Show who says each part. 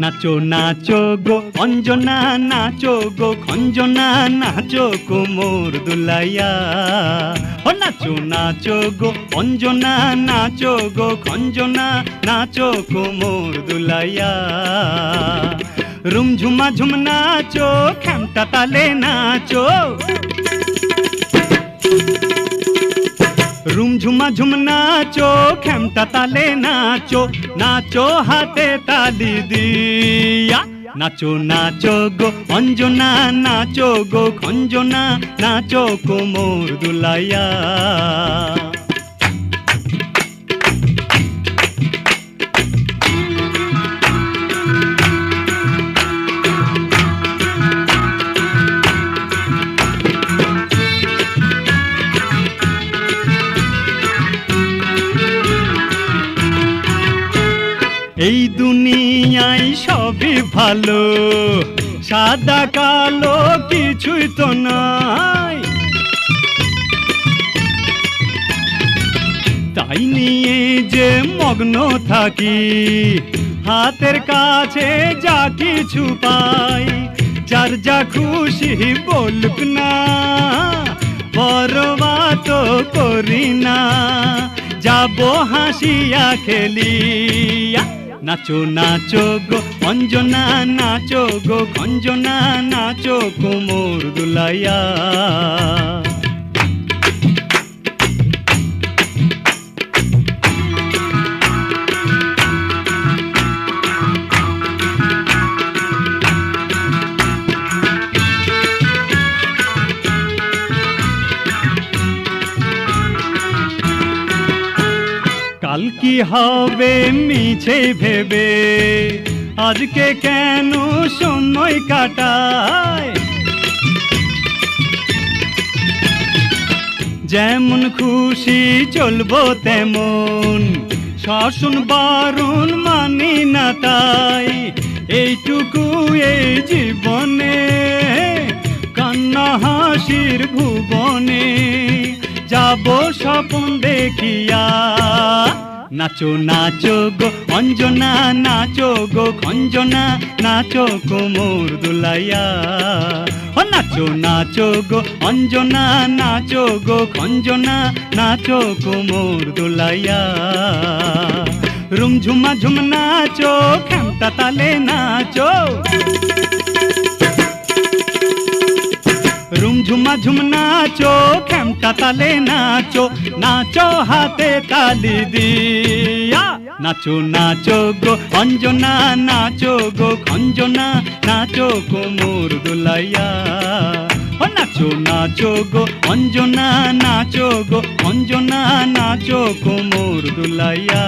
Speaker 1: নাচো নাচো গো অঞ্জনা, নাচো গো খঞ্জনা, নাচো কোমর দুলাইয়া। ও নাচো নাচো গো অঞ্জনা, নাচো গো খঞ্জনা, নাচো কোমর দুলাইয়া। রুম ঝুমা ঝুম নাচো, খেমটা তালে নাচো। রুম ঝুমা ঝুম নাচো, খেমটা তালে নাচো, নাচো হাতে তালি দিয়া। নাচো নাচো গো অঞ্জনা, নাচো গো খঞ্জনা, নাচো কোমর দুলাইয়া। এই দুনিয়ায় সবই ভালো, সাদা কালো কিছুই তো নাই। তাই নিয়ে যে মগ্ন থাকি, হাতের কাছে যা কিছু পাই। যার যা খুশি বলুক না, পরোয়া তো করি না, যাবো হাসিয়া খেলিয়া। নাচো নাচো গো অঞ্জনা, নাচো গো খঞ্জনা, নাচো কোমর দুলাইয়া। কাল কি হবে মিছে ভেবে, আজকে কেন সময় কাটায়। যেমন খুশি চলবো তেমন, শাসন বারণ মানি না তাই। এইটুকু এই জীবনে, কান্না হাসির ভুবনে, যাবো স্বপ্ন দেখিয়া। নাচো নাচো গো অঞ্জনা, নাচো গো খঞ্জনা, নাচো কোমর দুলাইয়া। ও নাচো নাচো গো অঞ্জনা, নাচো গো খঞ্জনা, নাচো কোমর দুলাইয়া। রুম ঝুমা ঝুম নাচো, খেমটা তালে নাচো। রুম ঝুমা ঝুম নাচো, খেমটা তালে নাচো, নাচো হাতে তালি দিয়া। নাচো নাচো গো অঞ্জনা, নাচো গো খঞ্জনা, নাচো কোমর দুলাইয়া। ও নাচো নাচো গো অঞ্জনা, নাচো গো খঞ্জনা, নাচো কোমর দুলাইয়া।